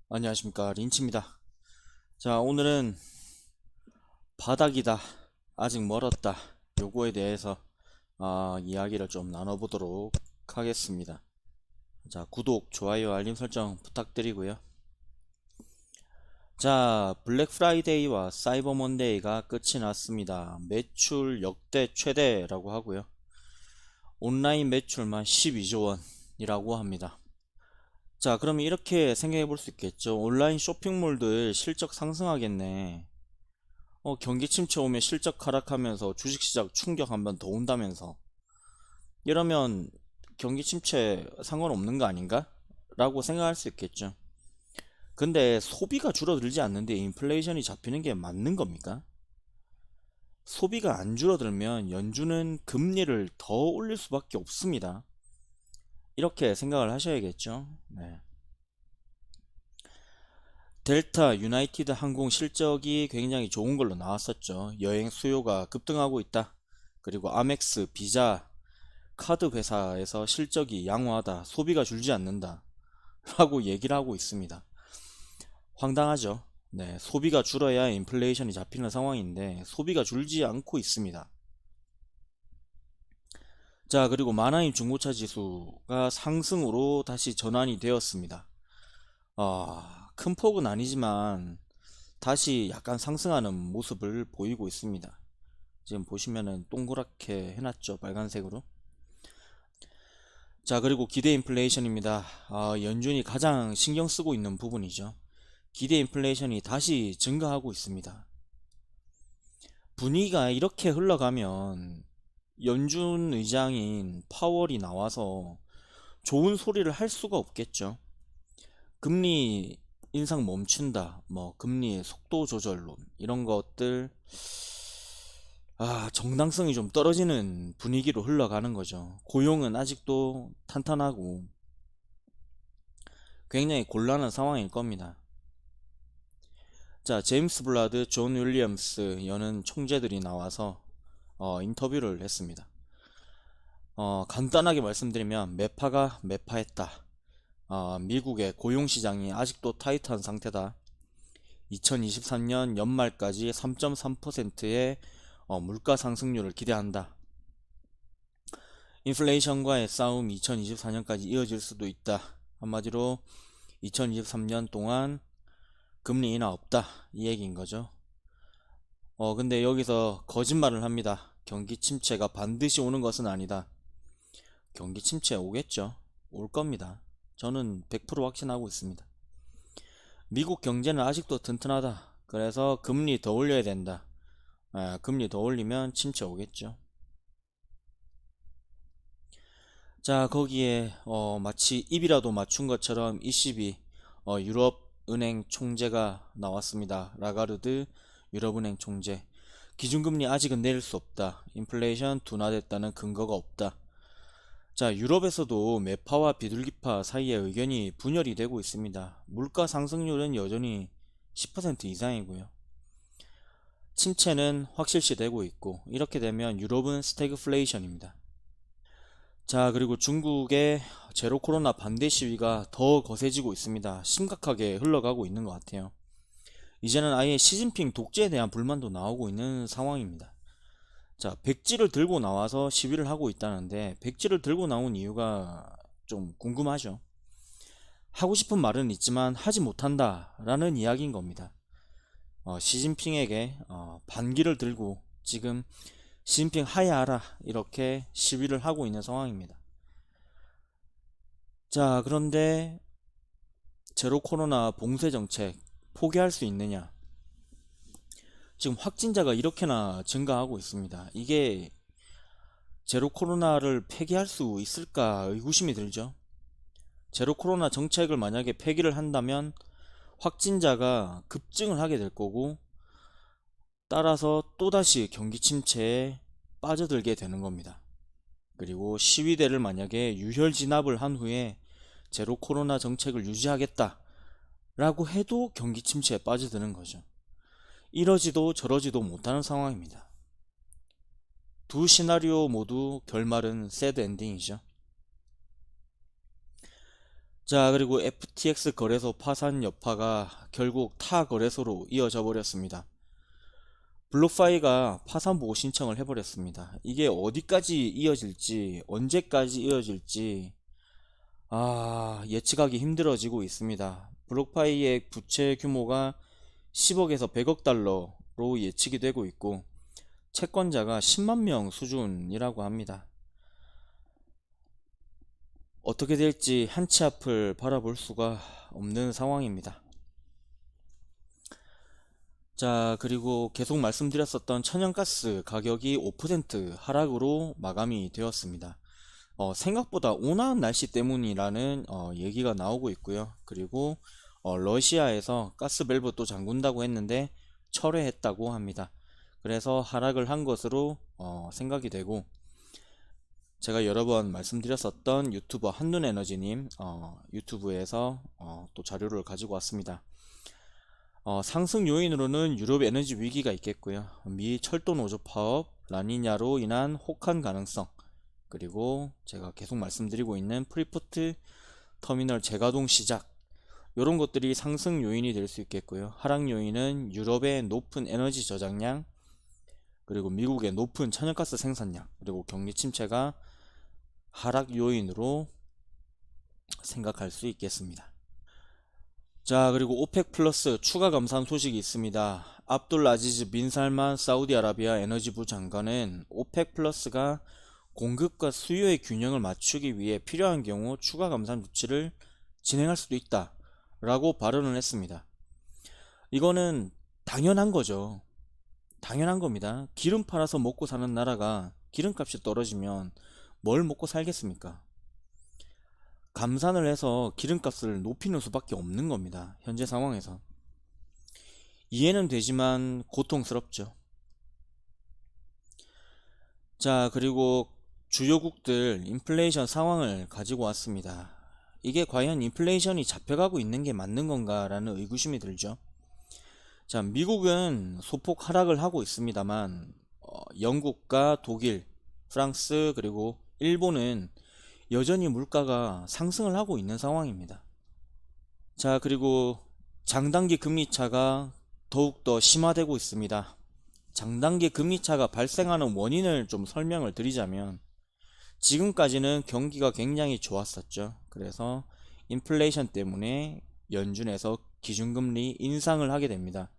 안녕하십니까, 린치입니다. 자, 오늘은 바닥이다, 아직 멀었다, 요거에 대해서 이야기를 좀 나눠보도록 하겠습니다. 자, 구독, 좋아요, 알림 설정 부탁드리고요. 자, 블랙 프라이데이와 사이버 먼데이가 끝이 났습니다. 매출 역대 최대라고 하고요. 온라인 매출만 12조 원이라고 합니다. 자, 그럼 이렇게 생각해 볼 수 있겠죠. 온라인 쇼핑몰들 실적 상승하겠네. 경기 침체 오면 실적 하락하면서 주식시장 충격 한번 더 온다면서. 이러면 경기 침체 상관없는 거 아닌가? 라고 생각할 수 있겠죠. 근데 소비가 줄어들지 않는데 인플레이션이 잡히는 게 맞는 겁니까? 소비가 안 줄어들면 연준은 금리를 더 올릴 수밖에 없습니다. 이렇게 생각을 하셔야겠죠. 네. 델타 유나이티드 항공 실적이 굉장히 좋은 걸로 나왔었죠. 여행 수요가 급등하고 있다. 그리고 아멕스, 비자, 카드 회사에서 실적이 양호하다, 소비가 줄지 않는다 라고 얘기를 하고 있습니다. 황당하죠. 네, 소비가 줄어야 인플레이션이 잡히는 상황인데 소비가 줄지 않고 있습니다. 자, 그리고 만화임 중고차 지수가 상승으로 다시 전환이 되었습니다. 큰 폭은 아니지만 다시 약간 상승하는 모습을 보이고 있습니다. 지금 보시면은 동그랗게 해놨죠, 빨간색으로. 자, 그리고 기대 인플레이션입니다. 연준이 가장 신경 쓰고 있는 부분이죠. 기대 인플레이션이 다시 증가하고 있습니다. 분위기가 이렇게 흘러가면 연준 의장인 파월이 나와서 좋은 소리를 할 수가 없겠죠. 금리 인상 멈춘다, 뭐 금리 속도 조절론 이런 것들, 정당성이 좀 떨어지는 분위기로 흘러가는 거죠. 고용은 아직도 탄탄하고 굉장히 곤란한 상황일 겁니다. 자, 제임스 블라드, 존 윌리엄스 여는 총재들이 나와서 인터뷰를 했습니다. 간단하게 말씀드리면 매파가 매파했다. 미국의 고용시장이 아직도 타이트한 상태다. 2023년 연말까지 3.3%의 물가 상승률을 기대한다. 인플레이션과의 싸움 2024년까지 이어질 수도 있다. 한마디로 2023년 동안 금리 인하 없다, 이 얘기인 거죠. 근데 여기서 거짓말을 합니다. 경기 침체가 반드시 오는 것은 아니다. 경기 침체 오겠죠. 올 겁니다. 저는 100% 확신하고 있습니다. 미국 경제는 아직도 튼튼하다. 그래서 금리 더 올려야 된다. 금리 더 올리면 침체 오겠죠. 자, 거기에 마치 입이라도 맞춘 것처럼 ECB, 유럽 은행 총재가 나왔습니다. 라가르드 유럽은행 총재. 기준금리 아직은 내릴 수 없다. 인플레이션 둔화됐다는 근거가 없다. 자, 유럽에서도 매파와 비둘기파 사이에 의견이 분열이 되고 있습니다. 물가 상승률은 여전히 10% 이상이고요. 침체는 확실시 되고 있고, 이렇게 되면 유럽은 스태그플레이션입니다. 자, 그리고 중국의 제로 코로나 반대 시위가 더 거세지고 있습니다. 심각하게 흘러가고 있는 것 같아요. 이제는 아예 시진핑 독재에 대한 불만도 나오고 있는 상황입니다. 자, 백지를 들고 나와서 시위를 하고 있다는데 백지를 들고 나온 이유가 좀 궁금하죠. 하고 싶은 말은 있지만 하지 못한다 라는 이야기인 겁니다. 시진핑에게 반기를 들고 지금 시진핑 하야하라 이렇게 시위를 하고 있는 상황입니다. 자, 그런데 제로 코로나 봉쇄 정책 포기할 수 있느냐? 지금 확진자가 이렇게나 증가하고 있습니다. 이게 제로 코로나를 폐기할 수 있을까 의구심이 들죠. 제로 코로나 정책을 만약에 폐기를 한다면 확진자가 급증을 하게 될 거고, 따라서 또다시 경기 침체에 빠져들게 되는 겁니다. 그리고 시위대를 만약에 유혈 진압을 한 후에 제로 코로나 정책을 유지하겠다 라고 해도 경기 침체에 빠져드는 거죠. 이러지도 저러지도 못하는 상황입니다. 두 시나리오 모두 결말은 새드 엔딩이죠. 자, 그리고 FTX 거래소 파산 여파가 결국 타 거래소로 이어져 버렸습니다. 블록파이가 파산 보고 신청을 해버렸습니다. 이게 어디까지 이어질지, 언제까지 이어질지, 예측하기 힘들어지고 있습니다. 블록파이의 부채 규모가 10억에서 100억 달러로 예측이 되고 있고, 채권자가 10만 명 수준이라고 합니다. 어떻게 될지 한치 앞을 바라볼 수가 없는 상황입니다. 자, 그리고 계속 말씀드렸었던 천연가스 가격이 5% 하락으로 마감이 되었습니다. 생각보다 온화한 날씨 때문이라는 얘기가 나오고 있고요. 그리고 러시아에서 가스밸브 또 잠근다고 했는데 철회했다고 합니다. 그래서 하락을 한 것으로 생각이 되고, 제가 여러 번 말씀드렸었던 유튜버 한눈에너지님 유튜브에서 또 자료를 가지고 왔습니다. 상승 요인으로는 유럽 에너지 위기가 있겠고요. 미 철도 노조 파업, 라니냐로 인한 혹한 가능성, 그리고 제가 계속 말씀드리고 있는 프리포트 터미널 재가동 시작, 이런 것들이 상승 요인이 될 수 있겠고요. 하락 요인은 유럽의 높은 에너지 저장량, 그리고 미국의 높은 천연가스 생산량, 그리고 경기 침체가 하락 요인으로 생각할 수 있겠습니다. 자, 그리고 오펙 플러스 추가 감산 소식이 있습니다. 압둘 아지즈 빈 살만 사우디아라비아 에너지부 장관은 오펙 플러스가 공급과 수요의 균형을 맞추기 위해 필요한 경우 추가 감산 조치를 진행할 수도 있다 라고 발언을 했습니다. 이거는 당연한 거죠. 당연한 겁니다. 기름 팔아서 먹고 사는 나라가 기름값이 떨어지면 뭘 먹고 살겠습니까? 감산을 해서 기름값을 높이는 수밖에 없는 겁니다. 현재 상황에서. 이해는 되지만 고통스럽죠. 자, 그리고 주요국들 인플레이션 상황을 가지고 왔습니다. 이게 과연 인플레이션이 잡혀가고 있는 게 맞는 건가라는 의구심이 들죠. 자, 미국은 소폭 하락을 하고 있습니다만 영국과 독일, 프랑스, 그리고 일본은 여전히 물가가 상승을 하고 있는 상황입니다. 자, 그리고 장단기 금리차가 더욱더 심화되고 있습니다. 장단기 금리차가 발생하는 원인을 좀 설명을 드리자면, 지금까지는 경기가 굉장히 좋았었죠. 그래서 인플레이션 때문에 연준에서 기준금리 인상을 하게 됩니다.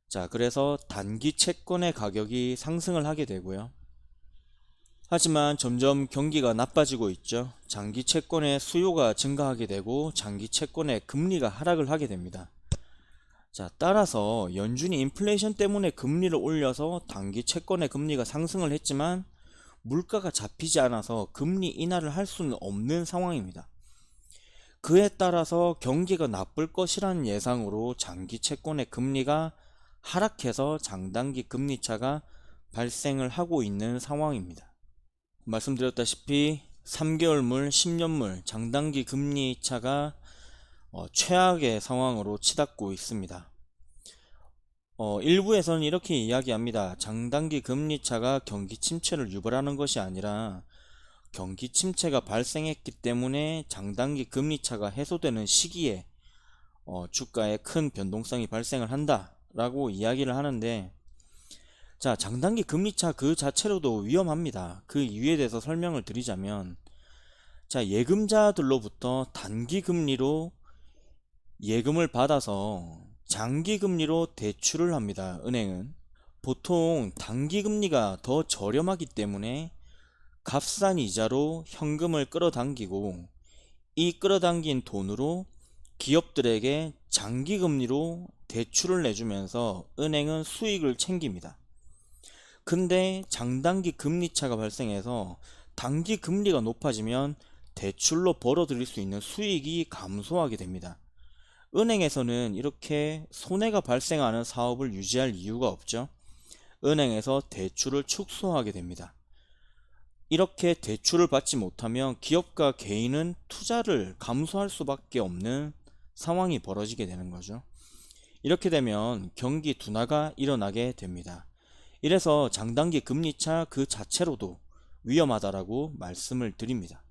자, 그래서 단기 채권의 가격이 상승을 하게 되고요. 하지만 점점 경기가 나빠지고 있죠. 장기 채권의 수요가 증가하게 되고 장기 채권의 금리가 하락을 하게 됩니다. 자, 따라서 연준이 인플레이션 때문에 금리를 올려서 단기 채권의 금리가 상승을 했지만 물가가 잡히지 않아서 금리 인하를 할 수는 없는 상황입니다. 그에 따라서 경기가 나쁠 것이라는 예상으로 장기 채권의 금리가 하락해서 장단기 금리차가 발생을 하고 있는 상황입니다. 말씀드렸다시피 3개월물, 10년물 장단기 금리차가 최악의 상황으로 치닫고 있습니다. 일부에서는 이렇게 이야기합니다. 장단기 금리차가 경기 침체를 유발하는 것이 아니라 경기 침체가 발생했기 때문에 장단기 금리차가 해소되는 시기에 주가에 큰 변동성이 발생을 한다 라고 이야기를 하는데, 자, 장단기 금리차 그 자체로도 위험합니다. 그 이유에 대해서 설명을 드리자면, 자, 예금자들로부터 단기 금리로 예금을 받아서 장기 금리로 대출을 합니다. 은행은 보통 단기 금리가 더 저렴하기 때문에 값싼 이자로 현금을 끌어당기고, 이 끌어당긴 돈으로 기업들에게 장기 금리로 대출을 내주면서 은행은 수익을 챙깁니다. 근데 장단기 금리차가 발생해서 단기 금리가 높아지면 대출로 벌어들일 수 있는 수익이 감소하게 됩니다. 은행에서는 이렇게 손해가 발생하는 사업을 유지할 이유가 없죠. 은행에서 대출을 축소하게 됩니다. 이렇게 대출을 받지 못하면 기업과 개인은 투자를 감소할 수밖에 없는 상황이 벌어지게 되는 거죠. 이렇게 되면 경기 둔화가 일어나게 됩니다. 이래서 장단기 금리차 그 자체로도 위험하다라고 말씀을 드립니다.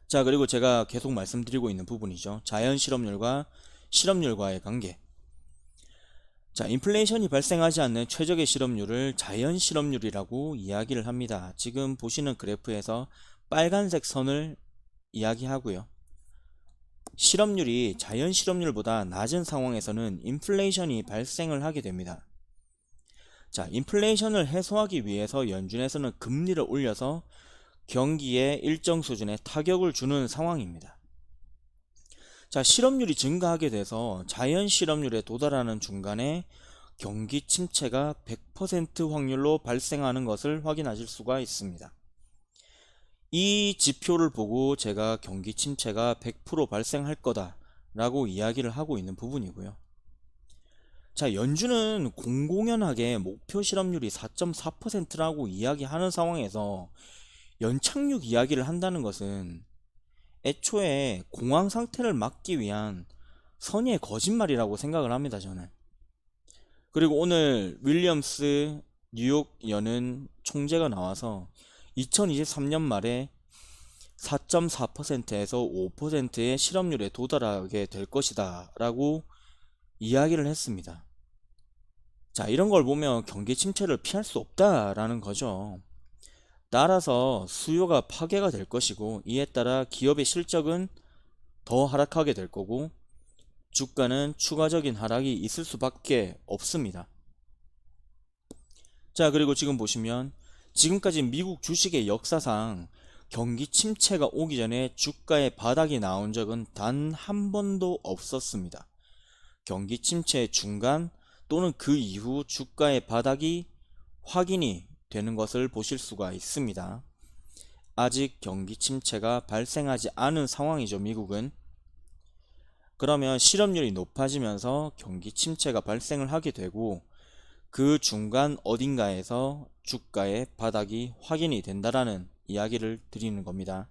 자, 그리고 제가 계속 말씀드리고 있는 부분이죠. 자연 실업률과 실업률과의 관계. 자, 인플레이션이 발생하지 않는 최적의 실업률을 자연 실업률이라고 이야기를 합니다. 지금 보시는 그래프에서 빨간색 선을 이야기하고요. 실업률이 자연 실업률보다 낮은 상황에서는 인플레이션이 발생을 하게 됩니다. 자, 인플레이션을 해소하기 위해서 연준에서는 금리를 올려서 경기에 일정 수준의 타격을 주는 상황입니다. 자, 실업률이 증가하게 돼서 자연 실업률에 도달하는 중간에 경기 침체가 100% 확률로 발생하는 것을 확인하실 수가 있습니다. 이 지표를 보고 제가 경기 침체가 100% 발생할 거다 라고 이야기를 하고 있는 부분이고요. 자, 연준은 공공연하게 목표 실업률이 4.4%라고 이야기하는 상황에서 연착륙 이야기를 한다는 것은 애초에 공황 상태를 막기 위한 선의의 거짓말이라고 생각을 합니다, 저는. 그리고 오늘 윌리엄스 뉴욕 연은 총재가 나와서 2023년 말에 4.4%에서 5%의 실업률에 도달하게 될 것이다 라고 이야기를 했습니다. 자, 이런 걸 보면 경기 침체를 피할 수 없다라는 거죠. 따라서 수요가 파괴가 될 것이고, 이에 따라 기업의 실적은 더 하락하게 될 거고, 주가는 추가적인 하락이 있을 수밖에 없습니다. 자, 그리고 지금 보시면 지금까지 미국 주식의 역사상 경기 침체가 오기 전에 주가의 바닥이 나온 적은 단 한 번도 없었습니다. 경기 침체 중간 또는 그 이후 주가의 바닥이 확인이 되는 것을 보실 수가 있습니다. 아직 경기 침체가 발생하지 않은 상황이죠, 미국은. 그러면 실업률이 높아지면서 경기 침체가 발생을 하게 되고, 그 중간 어딘가에서 주가의 바닥이 확인이 된다라는 이야기를 드리는 겁니다.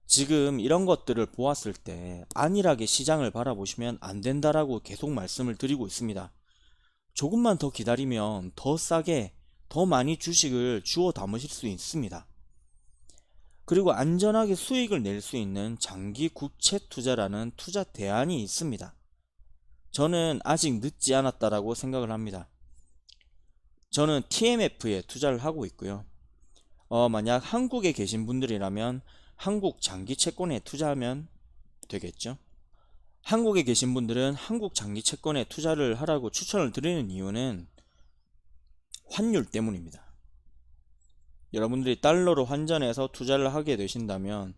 지금 이런 것들을 보았을 때 안일하게 시장을 바라보시면 안 된다라고 계속 말씀을 드리고 있습니다. 조금만 더 기다리면 더 싸게 더 많이 주식을 주워 담으실 수 있습니다. 그리고 안전하게 수익을 낼 수 있는 장기 국채 투자라는 투자 대안이 있습니다. 저는 아직 늦지 않았다라고 생각을 합니다. 저는 TMF에 투자를 하고 있고요. 만약 한국에 계신 분들이라면 한국 장기 채권에 투자하면 되겠죠. 한국에 계신 분들은 한국 장기 채권에 투자를 하라고 추천을 드리는 이유는 환율 때문입니다. 여러분들이 달러로 환전해서 투자를 하게 되신다면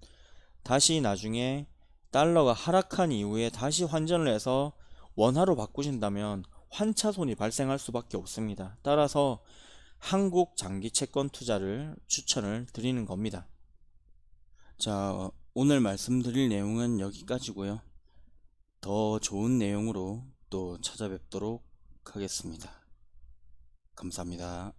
다시 나중에 달러가 하락한 이후에 다시 환전을 해서 원화로 바꾸신다면 환차손이 발생할 수밖에 없습니다. 따라서 한국 장기 채권 투자를 추천을 드리는 겁니다. 자, 오늘 말씀드릴 내용은 여기까지고요. 더 좋은 내용으로 또 찾아뵙도록 하겠습니다. 감사합니다.